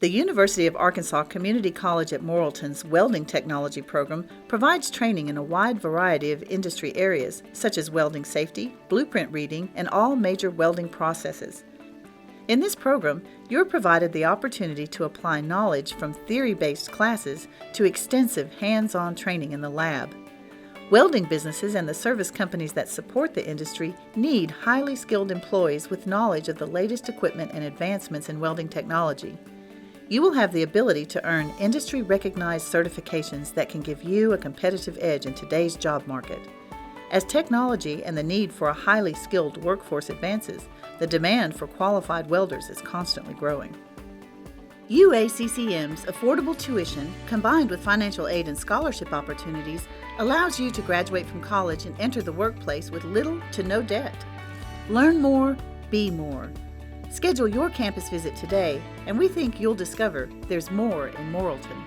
The University of Arkansas Community College at Morrilton's Welding Technology program provides training in a wide variety of industry areas, such as welding safety, blueprint reading, and all major welding processes. In this program, you're provided the opportunity to apply knowledge from theory-based classes to extensive hands-on training in the lab. Welding businesses and the service companies that support the industry need highly skilled employees with knowledge of the latest equipment and advancements in welding technology. You will have the ability to earn industry-recognized certifications that can give you a competitive edge in today's job market. As technology and the need for a highly skilled workforce advances, the demand for qualified welders is constantly growing. UACCM's affordable tuition, combined with financial aid and scholarship opportunities, allows you to graduate from college and enter the workplace with little to no debt. Learn more, be more. Schedule your campus visit today, and we think you'll discover there's more in Morrilton.